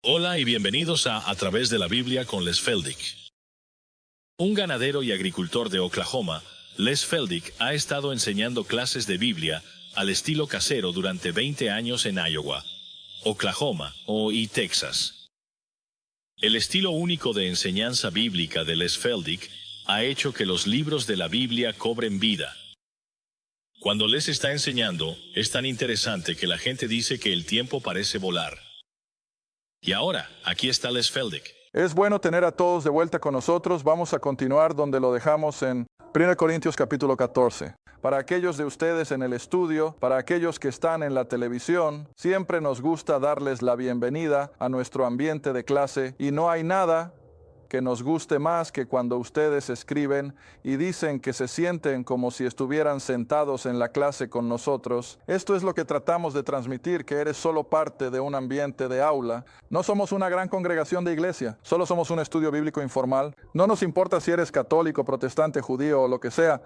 Hola y bienvenidos a través de la Biblia con Les Feldick. Un ganadero y agricultor de Oklahoma, Les Feldick ha estado enseñando clases de Biblia al estilo casero durante 20 años en Iowa, Oklahoma y Texas. El estilo único de enseñanza bíblica de Les Feldick ha hecho que los libros de la Biblia cobren vida. Cuando Les está enseñando, es tan interesante que la gente dice que el tiempo parece volar. Y ahora, aquí está Les Feldick. Es bueno tener a todos de vuelta con nosotros. Vamos a continuar donde lo dejamos en 1 Corintios capítulo 14. Para aquellos de ustedes en el estudio, para aquellos que están en la televisión, siempre nos gusta darles la bienvenida a nuestro ambiente de clase y no hay nada que nos guste más que cuando ustedes escriben y dicen que se sienten como si estuvieran sentados en la clase con nosotros. Esto es lo que tratamos de transmitir, que eres solo parte de un ambiente de aula. No somos una gran congregación de iglesia, solo somos un estudio bíblico informal. No nos importa si eres católico, protestante, judío o lo que sea.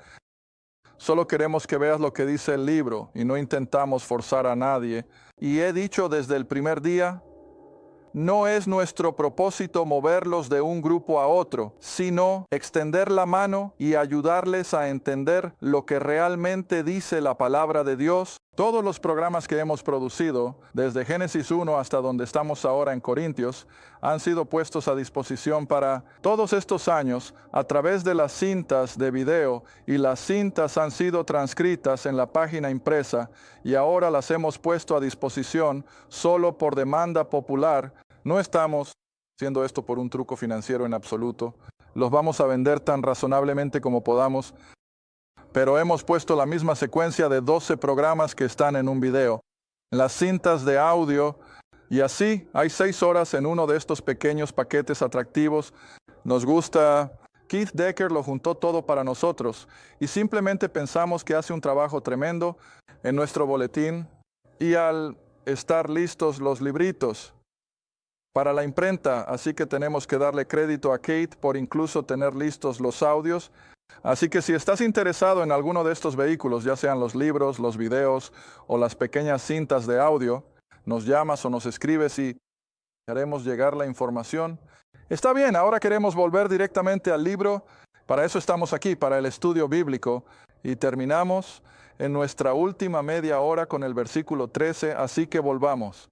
Solo queremos que veas lo que dice el libro y no intentamos forzar a nadie. Y he dicho desde el primer día, no es nuestro propósito moverlos de un grupo a otro, sino extender la mano y ayudarles a entender lo que realmente dice la palabra de Dios. Todos los programas que hemos producido, desde Génesis 1 hasta donde estamos ahora en Corintios, han sido puestos a disposición para todos estos años a través de las cintas de video, y las cintas han sido transcritas en la página impresa y ahora las hemos puesto a disposición solo por demanda popular. No estamos haciendo esto por un truco financiero en absoluto. Los vamos a vender tan razonablemente como podamos, pero hemos puesto la misma secuencia de 12 programas que están en un video, las cintas de audio, y así hay 6 horas en uno de estos pequeños paquetes atractivos. Nos gusta. Keith Decker lo juntó todo para nosotros y simplemente pensamos que hace un trabajo tremendo en nuestro boletín. Y al estar listos los libritos para la imprenta, así que tenemos que darle crédito a Kate por incluso tener listos los audios. Así que si estás interesado en alguno de estos vehículos, ya sean los libros, los videos o las pequeñas cintas de audio, nos llamas o nos escribes y haremos llegar la información. Está bien, ahora queremos volver directamente al libro. Para eso estamos aquí, para el estudio bíblico. Y terminamos en nuestra última media hora con el versículo 13, así que volvamos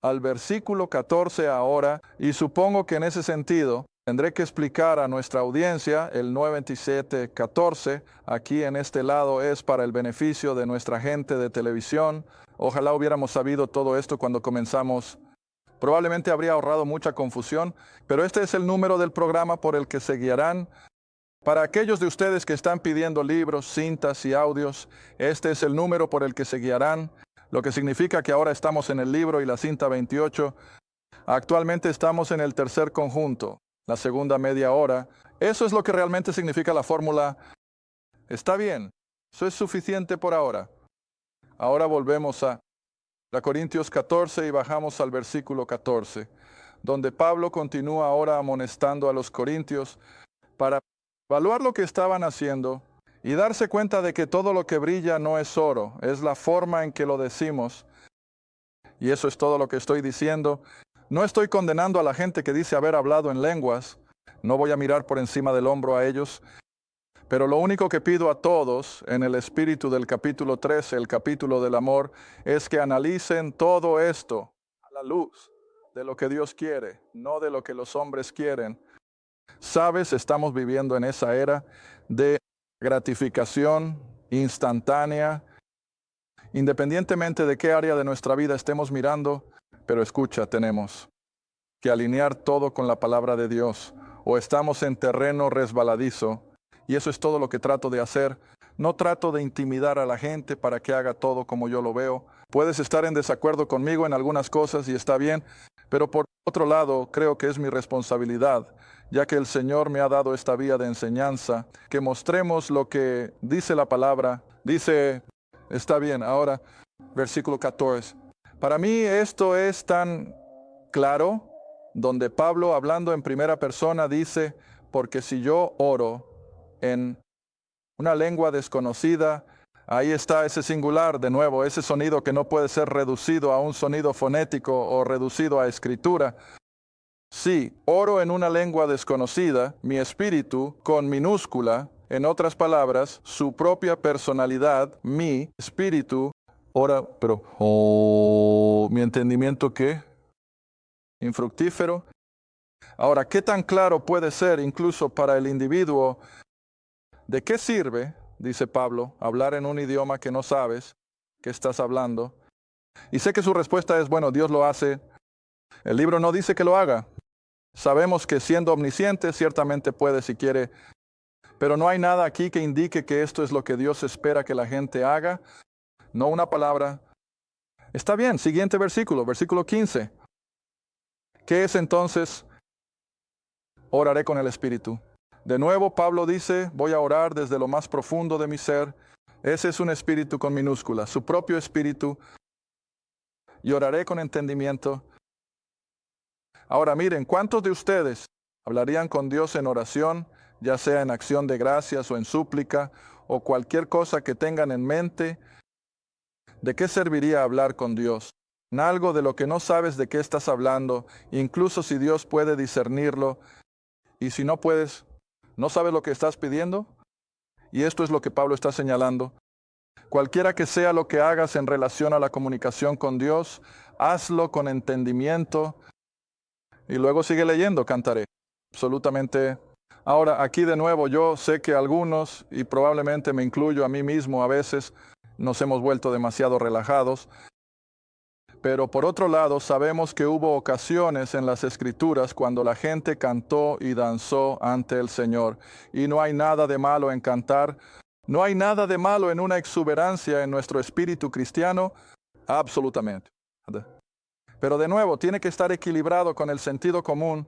al versículo 14 ahora, y supongo que en ese sentido tendré que explicar a nuestra audiencia el 9:27:14. Aquí en este lado es para el beneficio de nuestra gente de televisión. Ojalá hubiéramos sabido todo esto cuando comenzamos. Probablemente habría ahorrado mucha confusión, pero este es el número del programa por el que se guiarán. Para aquellos de ustedes que están pidiendo libros, cintas y audios, este es el número por el que se guiarán, lo que significa que ahora estamos en el libro y la cinta 28. Actualmente estamos en el tercer conjunto, la segunda media hora. Eso es lo que realmente significa la fórmula. Está bien, eso es suficiente por ahora. Ahora volvemos a Corintios 14 y bajamos al versículo 14, donde Pablo continúa ahora amonestando a los corintios para evaluar lo que estaban haciendo y darse cuenta de que todo lo que brilla no es oro, es la forma en que lo decimos. Y eso es todo lo que estoy diciendo. No estoy condenando a la gente que dice haber hablado en lenguas. No voy a mirar por encima del hombro a ellos. Pero lo único que pido a todos en el espíritu del capítulo 13, el capítulo del amor, es que analicen todo esto a la luz de lo que Dios quiere, no de lo que los hombres quieren. Sabes, estamos viviendo en esa era de gratificación instantánea, independientemente de qué área de nuestra vida estemos mirando. Pero escucha, tenemos que alinear todo con la palabra de Dios, o estamos en terreno resbaladizo. Y eso es todo lo que trato de hacer. No trato de intimidar a la gente para que haga todo como yo lo veo. Puedes estar en desacuerdo conmigo en algunas cosas y está bien, pero por otro lado creo que es mi responsabilidad, ya que el Señor me ha dado esta vía de enseñanza, que mostremos lo que dice la palabra. Dice, está bien, ahora, versículo 14. Para mí esto es tan claro, donde Pablo, hablando en primera persona, dice, porque si yo oro en una lengua desconocida, ahí está ese singular de nuevo, ese sonido que no puede ser reducido a un sonido fonético o reducido a escritura. Si oro en una lengua desconocida, mi espíritu, con minúscula, en otras palabras, su propia personalidad, mi espíritu, ora, pero, mi entendimiento, ¿qué? Infructífero. Ahora, ¿qué tan claro puede ser incluso para el individuo? ¿De qué sirve, dice Pablo, hablar en un idioma que no sabes que estás hablando? Y sé que su respuesta es, bueno, Dios lo hace. El libro no dice que lo haga. Sabemos que siendo omnisciente ciertamente puede si quiere, pero no hay nada aquí que indique que esto es lo que Dios espera que la gente haga. No una palabra. Está bien, siguiente versículo, versículo 15. ¿Qué es entonces? Oraré con el Espíritu. De nuevo, Pablo dice, voy a orar desde lo más profundo de mi ser. Ese es un espíritu con minúscula, su propio espíritu. Y oraré con entendimiento. Ahora miren, ¿cuántos de ustedes hablarían con Dios en oración, ya sea en acción de gracias o en súplica, o cualquier cosa que tengan en mente? ¿De qué serviría hablar con Dios? En algo de lo que no sabes de qué estás hablando, incluso si Dios puede discernirlo, y si no puedes, ¿no sabes lo que estás pidiendo? Y esto es lo que Pablo está señalando. Cualquiera que sea lo que hagas en relación a la comunicación con Dios, hazlo con entendimiento. Y luego sigue leyendo, cantaré. Absolutamente. Ahora, aquí de nuevo, yo sé que algunos, y probablemente me incluyo a mí mismo a veces, nos hemos vuelto demasiado relajados. Pero por otro lado, sabemos que hubo ocasiones en las Escrituras cuando la gente cantó y danzó ante el Señor. Y no hay nada de malo en cantar. No hay nada de malo en una exuberancia en nuestro espíritu cristiano. Absolutamente. Pero de nuevo, tiene que estar equilibrado con el sentido común.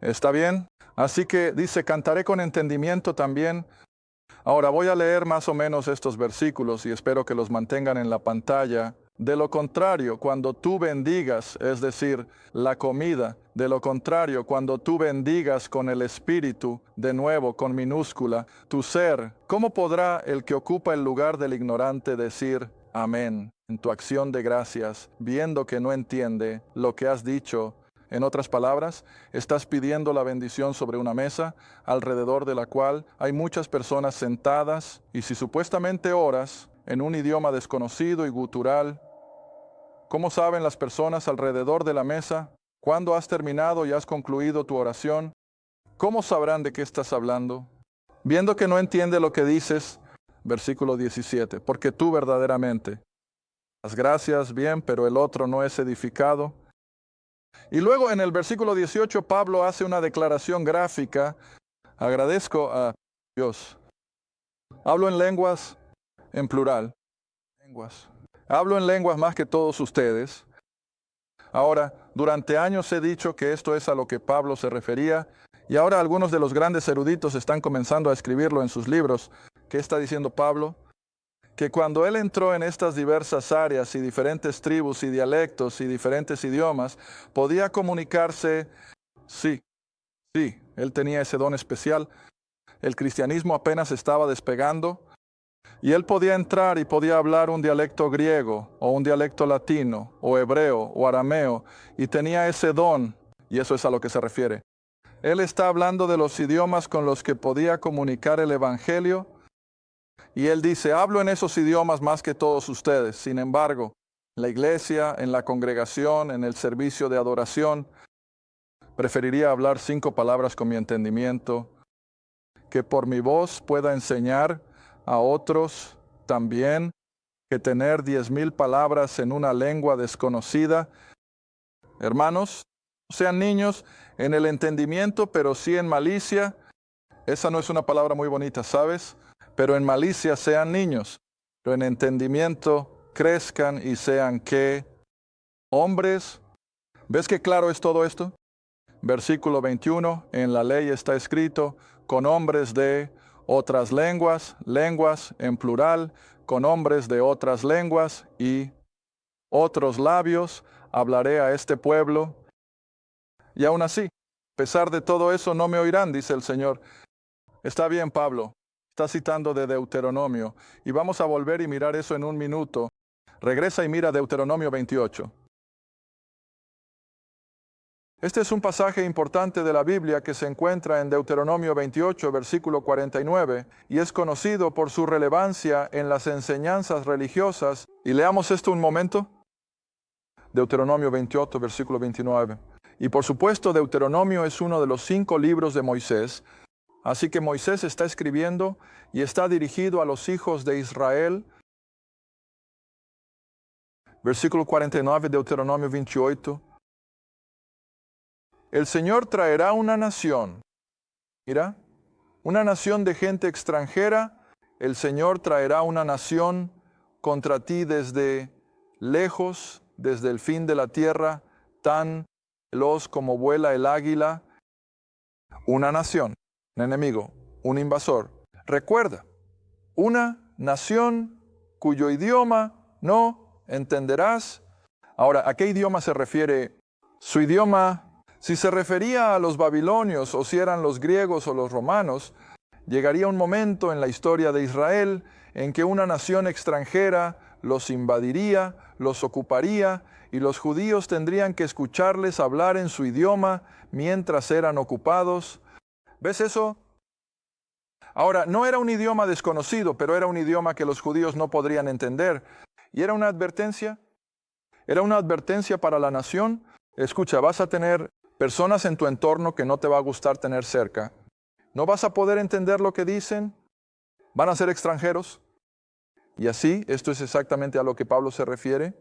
¿Está bien? Así que dice, cantaré con entendimiento también. Ahora voy a leer más o menos estos versículos y espero que los mantengan en la pantalla. De lo contrario, cuando tú bendigas, es decir, la comida, de lo contrario, cuando tú bendigas con el Espíritu, de nuevo con minúscula, tu ser, ¿cómo podrá el que ocupa el lugar del ignorante decir amén en tu acción de gracias, viendo que no entiende lo que has dicho? En otras palabras, estás pidiendo la bendición sobre una mesa, alrededor de la cual hay muchas personas sentadas, y si supuestamente oras en un idioma desconocido y gutural, ¿cómo saben las personas alrededor de la mesa? ¿Cuándo has terminado y has concluido tu oración? ¿Cómo sabrán de qué estás hablando? Viendo que no entiende lo que dices, versículo 17, porque tú verdaderamente das gracias bien, pero el otro no es edificado. Y luego en el versículo 18 Pablo hace una declaración gráfica. Agradezco a Dios. Hablo en lenguas en plural. Lenguas. Hablo en lenguas más que todos ustedes. Ahora, durante años he dicho que esto es a lo que Pablo se refería, y ahora algunos de los grandes eruditos están comenzando a escribirlo en sus libros. ¿Qué está diciendo Pablo? Que cuando él entró en estas diversas áreas y diferentes tribus y dialectos y diferentes idiomas, podía comunicarse. Sí, él tenía ese don especial. El cristianismo apenas estaba despegando y él podía entrar y podía hablar un dialecto griego o un dialecto latino o hebreo o arameo y tenía ese don, y eso es a lo que se refiere. Él está hablando de los idiomas con los que podía comunicar el evangelio. Y él dice, hablo en esos idiomas más que todos ustedes. Sin embargo, en la iglesia, en la congregación, en el servicio de adoración, preferiría hablar 5 palabras con mi entendimiento, que por mi voz pueda enseñar a otros también, que tener 10,000 palabras en una lengua desconocida. Hermanos, no sean niños en el entendimiento, pero sí en malicia. Esa no es una palabra muy bonita, ¿sabes? Pero en malicia sean niños, pero en entendimiento crezcan y sean ¿qué? Hombres. ¿Ves qué claro es todo esto? Versículo 21, en la ley está escrito, con hombres de otras lenguas, lenguas en plural, con hombres de otras lenguas y otros labios, hablaré a este pueblo. Y aún así, a pesar de todo eso, no me oirán, dice el Señor. Está bien, Pablo. Está citando de Deuteronomio, y vamos a volver y mirar eso en un minuto. Regresa y mira Deuteronomio 28. Este es un pasaje importante de la Biblia que se encuentra en Deuteronomio 28, versículo 49, y es conocido por su relevancia en las enseñanzas religiosas. Y leamos esto un momento. Deuteronomio 28, versículo 29. Y por supuesto, Deuteronomio es uno de los 5 libros de Moisés. Así que Moisés está escribiendo y está dirigido a los hijos de Israel. Versículo 49, Deuteronomio 28. El Señor traerá una nación. Mira, una nación de gente extranjera. El Señor traerá una nación contra ti desde lejos, desde el fin de la tierra, tan veloz como vuela el águila. Una nación, un enemigo, un invasor. Recuerda, una nación cuyo idioma no entenderás. Ahora, ¿a qué idioma se refiere? Su idioma, si se refería a los babilonios o si eran los griegos o los romanos, llegaría un momento en la historia de Israel en que una nación extranjera los invadiría, los ocuparía y los judíos tendrían que escucharles hablar en su idioma mientras eran ocupados. ¿Ves eso? Ahora, no era un idioma desconocido, pero era un idioma que los judíos no podrían entender. Y era una advertencia. Era una advertencia para la nación. Escucha, vas a tener personas en tu entorno que no te va a gustar tener cerca. No vas a poder entender lo que dicen. Van a ser extranjeros. Y así, esto es exactamente a lo que Pablo se refiere.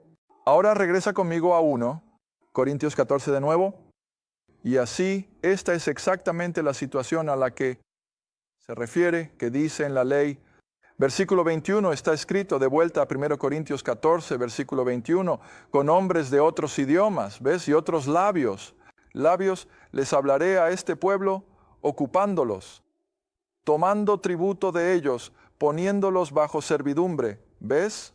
Ahora regresa conmigo a 1 Corintios 14 de nuevo. Y así, esta es exactamente la situación a la que se refiere, que dice en la ley. Versículo 21 está escrito de vuelta a 1 Corintios 14, versículo 21, con hombres de otros idiomas, ¿ves? Y otros labios. Labios, les hablaré a este pueblo ocupándolos, tomando tributo de ellos, poniéndolos bajo servidumbre, ¿ves?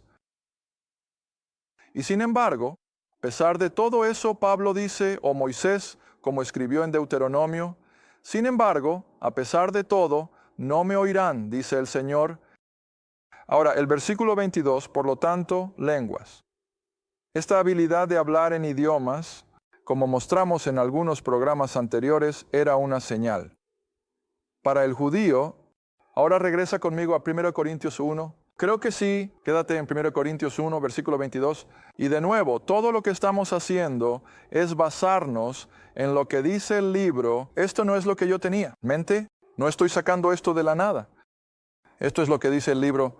Y sin embargo, a pesar de todo eso, Pablo dice, o Moisés, como escribió en Deuteronomio, sin embargo, a pesar de todo, no me oirán, dice el Señor. Ahora, el versículo 22, por lo tanto, lenguas. Esta habilidad de hablar en idiomas, como mostramos en algunos programas anteriores, era una señal. Para el judío, ahora regresa conmigo a 1 Corintios 1. Creo que sí, quédate en 1 Corintios 1, versículo 22. Y de nuevo, todo lo que estamos haciendo es basarnos en lo que dice el libro. Esto no es lo que yo tenía. Mente, no estoy sacando esto de la nada. Esto es lo que dice el libro.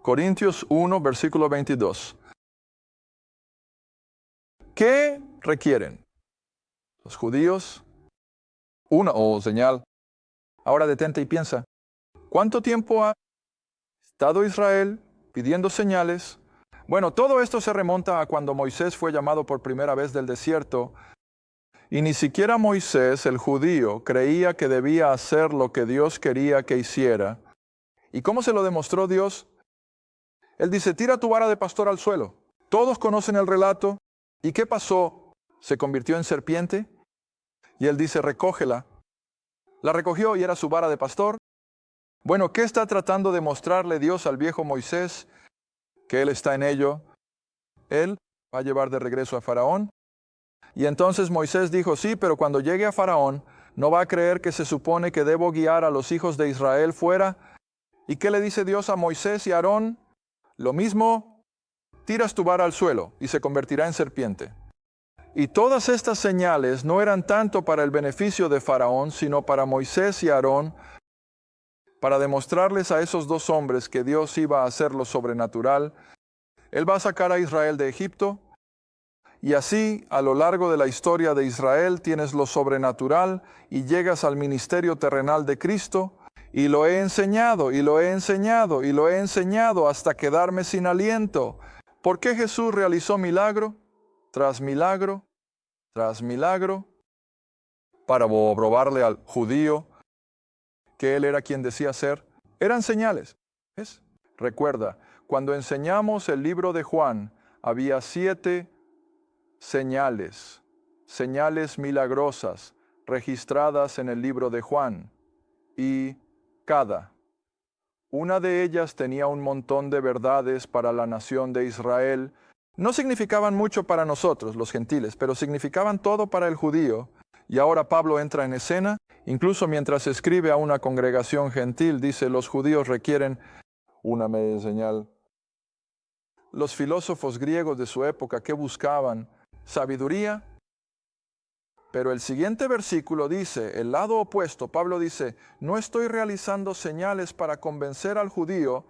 Corintios 1, versículo 22. ¿Qué requieren los judíos? Una señal. Ahora detente y piensa. ¿Cuánto tiempo ha estado Israel pidiendo señales? Bueno, todo esto se remonta a cuando Moisés fue llamado por primera vez del desierto. Y ni siquiera Moisés, el judío, creía que debía hacer lo que Dios quería que hiciera. ¿Y cómo se lo demostró Dios? Él dice, tira tu vara de pastor al suelo. Todos conocen el relato. ¿Y qué pasó? ¿Se convirtió en serpiente? Y él dice, recógela. La recogió y era su vara de pastor. Bueno, ¿qué está tratando de mostrarle Dios al viejo Moisés? Que él está en ello. Él va a llevar de regreso a Faraón. Y entonces Moisés dijo, sí, pero cuando llegue a Faraón, no va a creer que se supone que debo guiar a los hijos de Israel fuera. ¿Y qué le dice Dios a Moisés y a Aarón? Lo mismo, tiras tu vara al suelo y se convertirá en serpiente. Y todas estas señales no eran tanto para el beneficio de Faraón, sino para Moisés y Aarón, para demostrarles a esos dos hombres que Dios iba a hacer lo sobrenatural. Él va a sacar a Israel de Egipto, y así, a lo largo de la historia de Israel, tienes lo sobrenatural y llegas al ministerio terrenal de Cristo, y lo he enseñado, y lo he enseñado, y lo he enseñado hasta quedarme sin aliento. ¿Por qué Jesús realizó milagro tras milagro tras milagro? Para probarle al judío que él era quien decía ser. Eran señales. ¿Ves? Recuerda, cuando enseñamos el libro de Juan, había 7 señales, señales milagrosas registradas en el libro de Juan, y cada una de ellas tenía un montón de verdades para la nación de Israel, no significaban mucho para nosotros, los gentiles, pero significaban todo para el judío. Y ahora Pablo entra en escena, incluso mientras escribe a una congregación gentil, dice, los judíos requieren una media señal. Los filósofos griegos de su época, ¿qué buscaban? Sabiduría. Pero el siguiente versículo dice, el lado opuesto, Pablo dice, no estoy realizando señales para convencer al judío,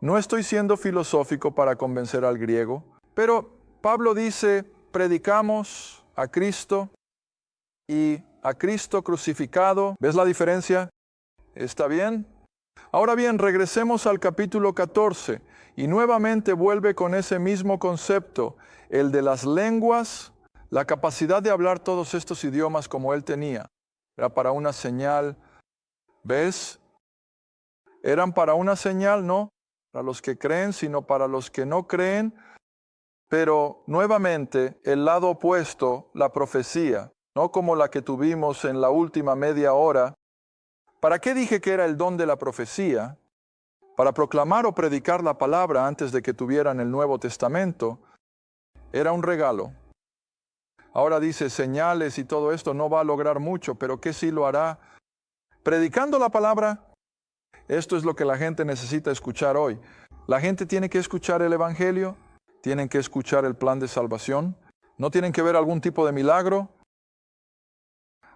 no estoy siendo filosófico para convencer al griego, pero Pablo dice, predicamos a Cristo y a Cristo crucificado. ¿Ves la diferencia? ¿Está bien? Ahora bien, regresemos al capítulo 14 y nuevamente vuelve con ese mismo concepto, el de las lenguas, la capacidad de hablar todos estos idiomas como él tenía. Era para una señal. ¿Ves? Eran para una señal, no para los que creen, sino para los que no creen. Pero nuevamente el lado opuesto, la profecía, no como la que tuvimos en la última media hora. ¿Para qué dije que era el don de la profecía? Para proclamar o predicar la palabra antes de que tuvieran el Nuevo Testamento. Era un regalo. Ahora dice, señales y todo esto no va a lograr mucho, pero ¿qué sí lo hará? Predicando la palabra. Esto es lo que la gente necesita escuchar hoy. La gente tiene que escuchar el Evangelio, tienen que escuchar el plan de salvación, no tienen que ver algún tipo de milagro.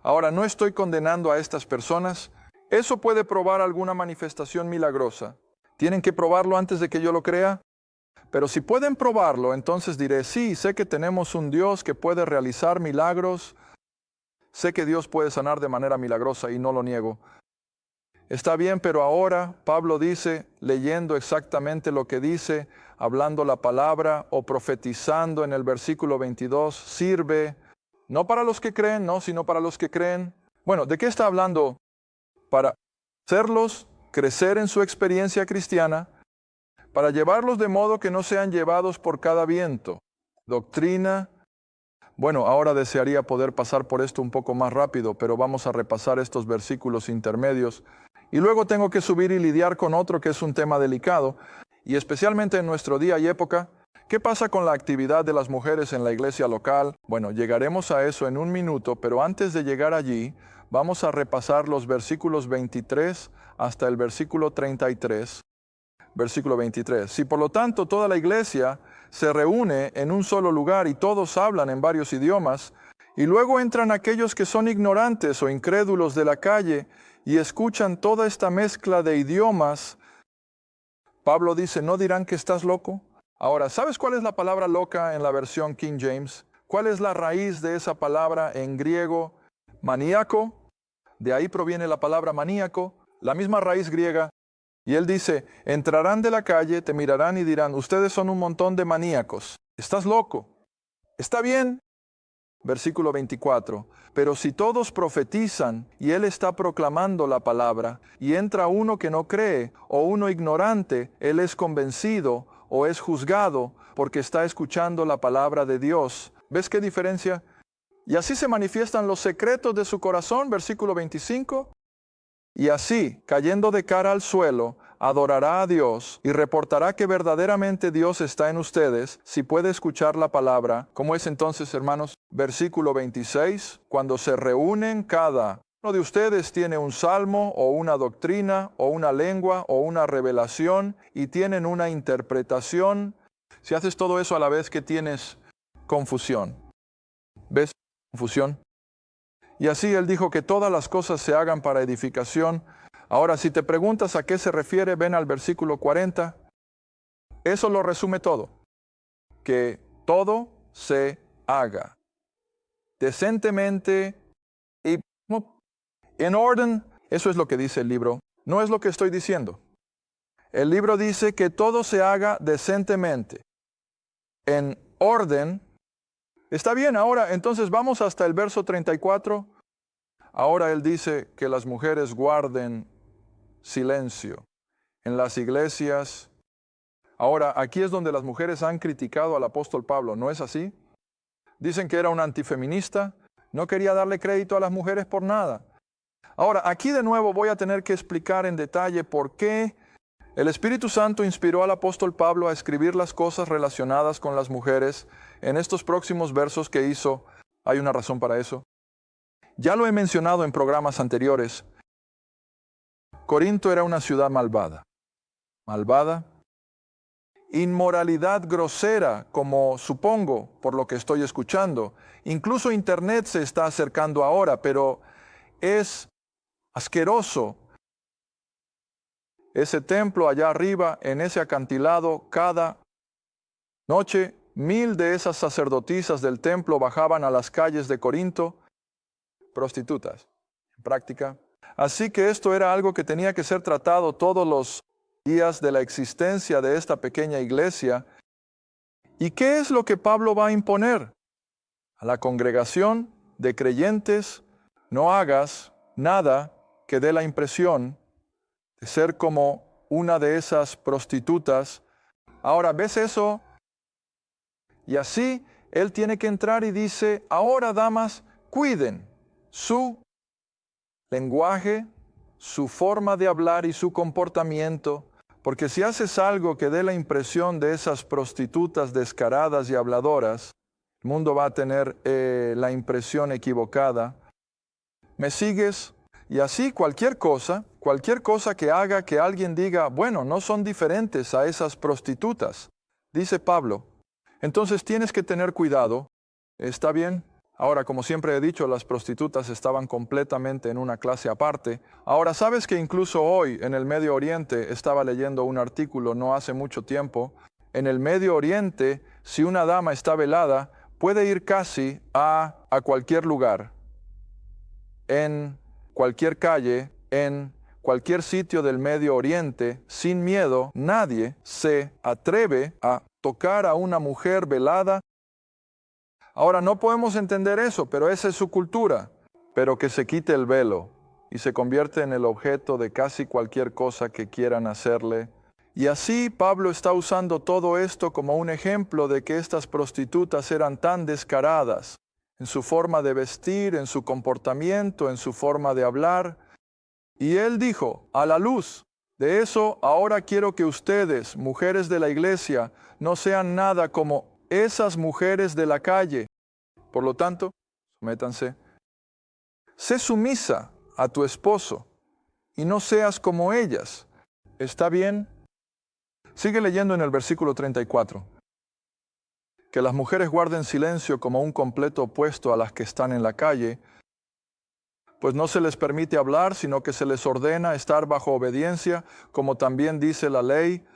Ahora, no estoy condenando a estas personas. Eso puede probar alguna manifestación milagrosa. ¿Tienen que probarlo antes de que yo lo crea? Pero si pueden probarlo, entonces diré, sí, sé que tenemos un Dios que puede realizar milagros. Sé que Dios puede sanar de manera milagrosa y no lo niego. Está bien, pero ahora Pablo dice, leyendo exactamente lo que dice, hablando la palabra o profetizando en el versículo 22, sirve no para los que creen, no, sino para los que creen. Bueno, ¿de qué está hablando? Para hacerlos crecer en su experiencia cristiana, para llevarlos de modo que no sean llevados por cada viento. Doctrina. Bueno, ahora desearía poder pasar por esto un poco más rápido, pero vamos a repasar estos versículos intermedios. Y luego tengo que subir y lidiar con otro que es un tema delicado, y especialmente en nuestro día y época. ¿Qué pasa con la actividad de las mujeres en la iglesia local? Bueno, llegaremos a eso en un minuto, pero antes de llegar allí, vamos a repasar los versículos 23 hasta el versículo 33. Versículo 23. Si por lo tanto toda la iglesia se reúne en un solo lugar y todos hablan en varios idiomas, y luego entran aquellos que son ignorantes o incrédulos de la calle y escuchan toda esta mezcla de idiomas, Pablo dice, ¿no dirán que estás loco? Ahora, ¿sabes cuál es la palabra loca en la versión King James? ¿Cuál es la raíz de esa palabra en griego? Maníaco. De ahí proviene la palabra maníaco, la misma raíz griega. Y él dice, entrarán de la calle, te mirarán y dirán, ustedes son un montón de maníacos. ¿Estás loco? ¿Está bien? Versículo 24. Pero si todos profetizan y él está proclamando la palabra, y entra uno que no cree, o uno ignorante, él es convencido o es juzgado porque está escuchando la palabra de Dios. ¿Ves qué diferencia? Y así se manifiestan los secretos de su corazón, versículo 25. Y así, cayendo de cara al suelo, adorará a Dios y reportará que verdaderamente Dios está en ustedes, si puede escuchar la palabra. ¿Cómo es entonces, hermanos? Versículo 26, cuando se reúnen cada uno de ustedes tiene un salmo o una doctrina o una lengua o una revelación y tienen una interpretación. Si haces todo eso a la vez que tienes confusión. ¿Ves? Confusión. Y así él dijo que todas las cosas se hagan para edificación. Ahora, si te preguntas a qué se refiere, ven al versículo 40. Eso lo resume todo. Que todo se haga decentemente y en orden. Eso es lo que dice el libro. No es lo que estoy diciendo. El libro dice que todo se haga decentemente, en orden. Está bien, ahora entonces vamos hasta el verso 34. Ahora él dice que las mujeres guarden silencio en las iglesias. Ahora, aquí es donde las mujeres han criticado al apóstol Pablo, ¿no es así? Dicen que era un antifeminista, no quería darle crédito a las mujeres por nada. Ahora, aquí de nuevo voy a tener que explicar en detalle por qué El Espíritu Santo inspiró al apóstol Pablo a escribir las cosas relacionadas con las mujeres en estos próximos versos que hizo. Hay una razón para eso. Ya lo he mencionado en programas anteriores. Corinto era una ciudad malvada. Malvada. Inmoralidad grosera, como supongo, por lo que estoy escuchando. Incluso Internet se está acercando ahora, pero es asqueroso. Ese templo allá arriba, en ese acantilado, cada noche, 1000 de esas sacerdotisas del templo bajaban a las calles de Corinto, prostitutas, en práctica. Así que esto era algo que tenía que ser tratado todos los días de la existencia de esta pequeña iglesia. ¿Y qué es lo que Pablo va a imponer? A la congregación de creyentes, no hagas nada que dé la impresión de ser como una de esas prostitutas. Ahora, ¿ves eso? Y así él tiene que entrar y dice, ahora damas, cuiden su lenguaje, su forma de hablar y su comportamiento, porque si haces algo que dé la impresión de esas prostitutas descaradas y habladoras, el mundo va a tener la impresión equivocada. ¿Me sigues? Y así cualquier cosa que haga que alguien diga, bueno, no son diferentes a esas prostitutas, dice Pablo. Entonces tienes que tener cuidado. ¿Está bien? Ahora, como siempre he dicho, las prostitutas estaban completamente en una clase aparte. Ahora, ¿sabes que incluso hoy en el Medio Oriente, estaba leyendo un artículo no hace mucho tiempo, en el Medio Oriente, si una dama está velada, puede ir casi a cualquier lugar, en cualquier calle, en cualquier sitio del Medio Oriente, sin miedo. Nadie se atreve a tocar a una mujer velada. Ahora, no podemos entender eso, pero esa es su cultura. Pero que se quite el velo y se convierte en el objeto de casi cualquier cosa que quieran hacerle. Y así Pablo está usando todo esto como un ejemplo de que estas prostitutas eran tan descaradas en su forma de vestir, en su comportamiento, en su forma de hablar. Y él dijo, a la luz de eso, ahora quiero que ustedes, mujeres de la iglesia, no sean nada como esas mujeres de la calle. Por lo tanto, sométanse. Sé sumisa a tu esposo y no seas como ellas. ¿Está bien? Sigue leyendo en el versículo 34. Que las mujeres guarden silencio como un completo opuesto a las que están en la calle, pues no se les permite hablar, sino que se les ordena estar bajo obediencia, como también dice la ley.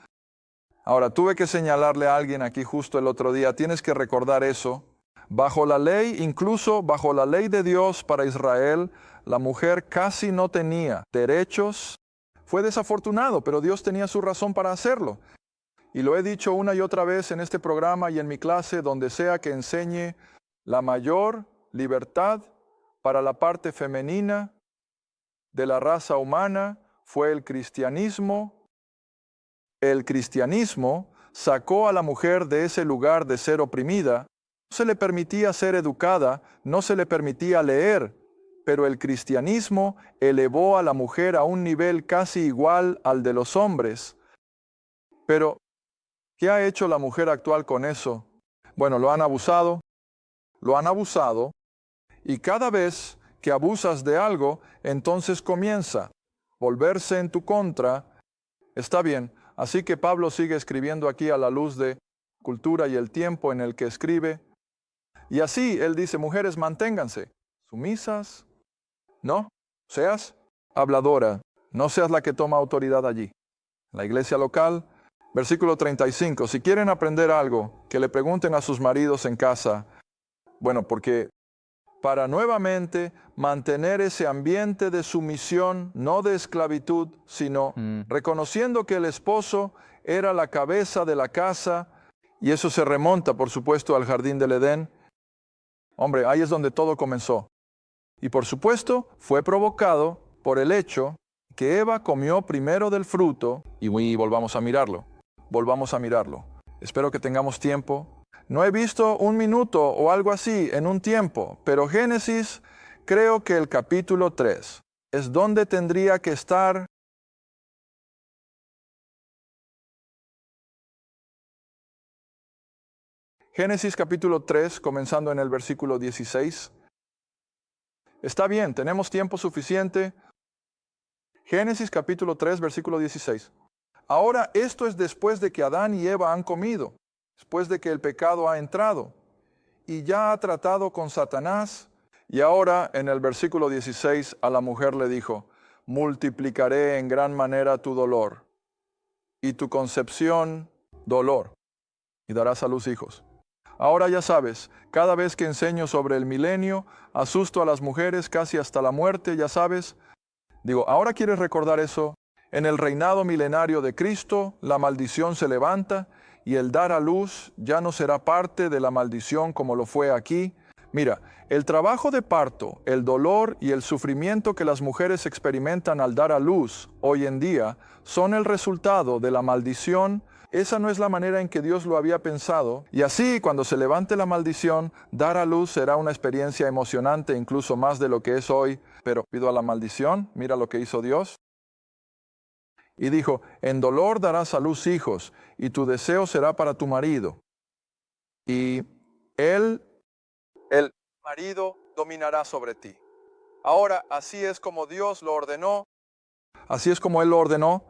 Ahora, tuve que señalarle a alguien aquí justo el otro día, tienes que recordar eso. Bajo la ley, incluso bajo la ley de Dios para Israel, la mujer casi no tenía derechos. Fue desafortunado, pero Dios tenía su razón para hacerlo. Y lo he dicho una y otra vez en este programa y en mi clase, donde sea que enseñe, la mayor libertad para la parte femenina de la raza humana fue el cristianismo. El cristianismo sacó a la mujer de ese lugar de ser oprimida. No se le permitía ser educada, no se le permitía leer, pero el cristianismo elevó a la mujer a un nivel casi igual al de los hombres. Pero, ¿qué ha hecho la mujer actual con eso? Bueno, lo han abusado, y cada vez que abusas de algo, entonces comienza a volverse en tu contra. Está bien, así que Pablo sigue escribiendo aquí a la luz de cultura y el tiempo en el que escribe. Y así él dice, mujeres, manténganse sumisas, no seas habladora, no seas la que toma autoridad allí. La iglesia local, versículo 35, si quieren aprender algo, que le pregunten a sus maridos en casa. Bueno, porque para nuevamente mantener ese ambiente de sumisión, no de esclavitud, sino reconociendo que el esposo era la cabeza de la casa, y eso se remonta, por supuesto, al jardín del Edén. Hombre, ahí es donde todo comenzó. Y por supuesto, fue provocado por el hecho que Eva comió primero del fruto, y volvamos a mirarlo. Espero que tengamos tiempo. No he visto un minuto o algo así en un tiempo, pero Génesis, creo que el capítulo 3 es donde tendría que estar Génesis capítulo 3, comenzando en el versículo 16. Está bien, tenemos tiempo suficiente. Génesis capítulo 3, versículo 16. Ahora esto es después de que Adán y Eva han comido, después de que el pecado ha entrado, y ya ha tratado con Satanás. Y ahora en el versículo 16 a la mujer le dijo, multiplicaré en gran manera tu dolor, y tu concepción dolor, y darás a luz hijos. Ahora ya sabes, cada vez que enseño sobre el milenio, asusto a las mujeres casi hasta la muerte, ya sabes. Digo, ¿ahora quieres recordar eso? En el reinado milenario de Cristo, la maldición se levanta y el dar a luz ya no será parte de la maldición como lo fue aquí. Mira, el trabajo de parto, el dolor y el sufrimiento que las mujeres experimentan al dar a luz hoy en día son el resultado de la maldición. Esa no es la manera en que Dios lo había pensado. Y así, cuando se levante la maldición, dar a luz será una experiencia emocionante, incluso más de lo que es hoy. Pero debido a la maldición, mira lo que hizo Dios. Y dijo, en dolor darás a luz hijos, y tu deseo será para tu marido. Y el marido dominará sobre ti. Ahora, así es como Dios lo ordenó. Así es como Él lo ordenó.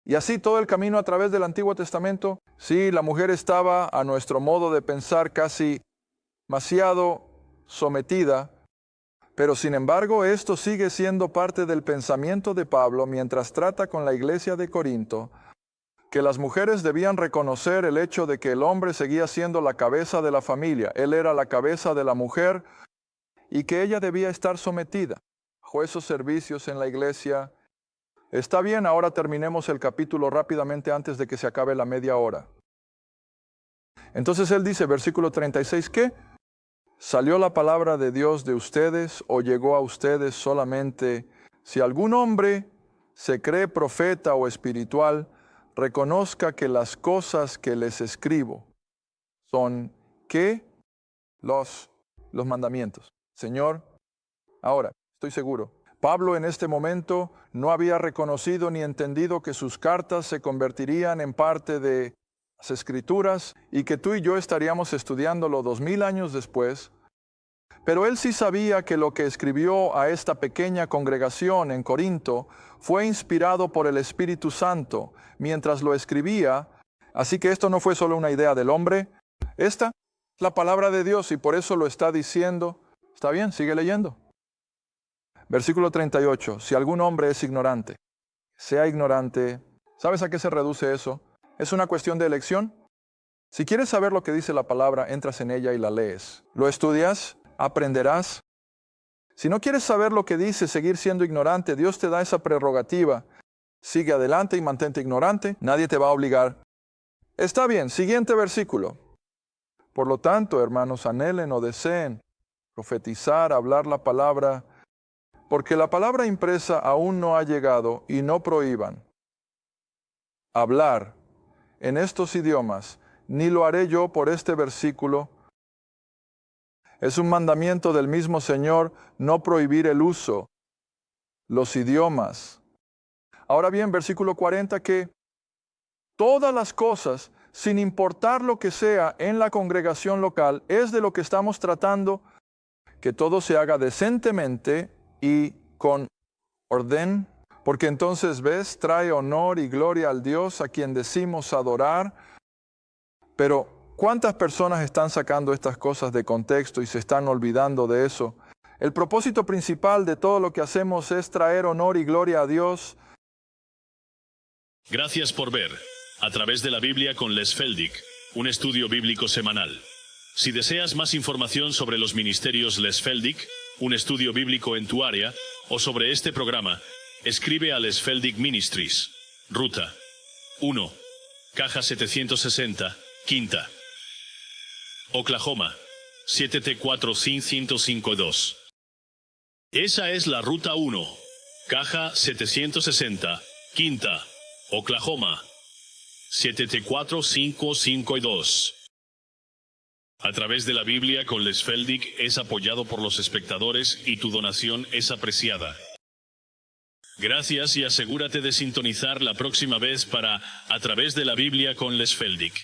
Y así todo el camino a través del Antiguo Testamento, sí, la mujer estaba, a nuestro modo de pensar, casi demasiado sometida, pero sin embargo esto sigue siendo parte del pensamiento de Pablo mientras trata con la iglesia de Corinto, que las mujeres debían reconocer el hecho de que el hombre seguía siendo la cabeza de la familia, él era la cabeza de la mujer, y que ella debía estar sometida bajo esos servicios en la iglesia. Está bien, ahora terminemos el capítulo rápidamente antes de que se acabe la media hora. Entonces él dice, versículo 36, ¿qué? ¿Salió la palabra de Dios de ustedes o llegó a ustedes solamente? Si algún hombre se cree profeta o espiritual, reconozca que las cosas que les escribo son, ¿qué? Los mandamientos. Señor, ahora, estoy seguro, Pablo en este momento no había reconocido ni entendido que sus cartas se convertirían en parte de las Escrituras y que tú y yo estaríamos estudiándolo 2000 años después. Pero él sí sabía que lo que escribió a esta pequeña congregación en Corinto fue inspirado por el Espíritu Santo mientras lo escribía. Así que esto no fue solo una idea del hombre. Esta es la palabra de Dios y por eso lo está diciendo. Está bien, sigue leyendo. Versículo 38, si algún hombre es ignorante, sea ignorante. ¿Sabes a qué se reduce eso? ¿Es una cuestión de elección? Si quieres saber lo que dice la palabra, entras en ella y la lees. Lo estudias, aprenderás. Si no quieres saber lo que dice, seguir siendo ignorante, Dios te da esa prerrogativa. Sigue adelante y mantente ignorante, nadie te va a obligar. Está bien, siguiente versículo. Por lo tanto, hermanos, anhelen o deseen profetizar, hablar la palabra, porque la palabra impresa aún no ha llegado, y no prohíban hablar en estos idiomas, ni lo haré yo por este versículo. Es un mandamiento del mismo Señor no prohibir el uso, los idiomas. Ahora bien, versículo 40, que todas las cosas, sin importar lo que sea en la congregación local, es de lo que estamos tratando, que todo se haga decentemente y con orden, porque entonces, ves, trae honor y gloria al Dios a quien decimos adorar. Pero, ¿cuántas personas están sacando estas cosas de contexto y se están olvidando de eso? El propósito principal de todo lo que hacemos es traer honor y gloria a Dios. Gracias por ver A través de la Biblia con Les Feldick, un estudio bíblico semanal. Si deseas más información sobre los ministerios Les Feldick, un estudio bíblico en tu área, o sobre este programa, escribe a Les Feldick Ministries. Ruta 1. Caja 760, Quinta, Oklahoma, 7T45152. Esa es la Ruta 1. Caja 760, Quinta, Oklahoma, 7T45152. A través de la Biblia con Les Feldick es apoyado por los espectadores y tu donación es apreciada. Gracias y asegúrate de sintonizar la próxima vez para A través de la Biblia con Les Feldick.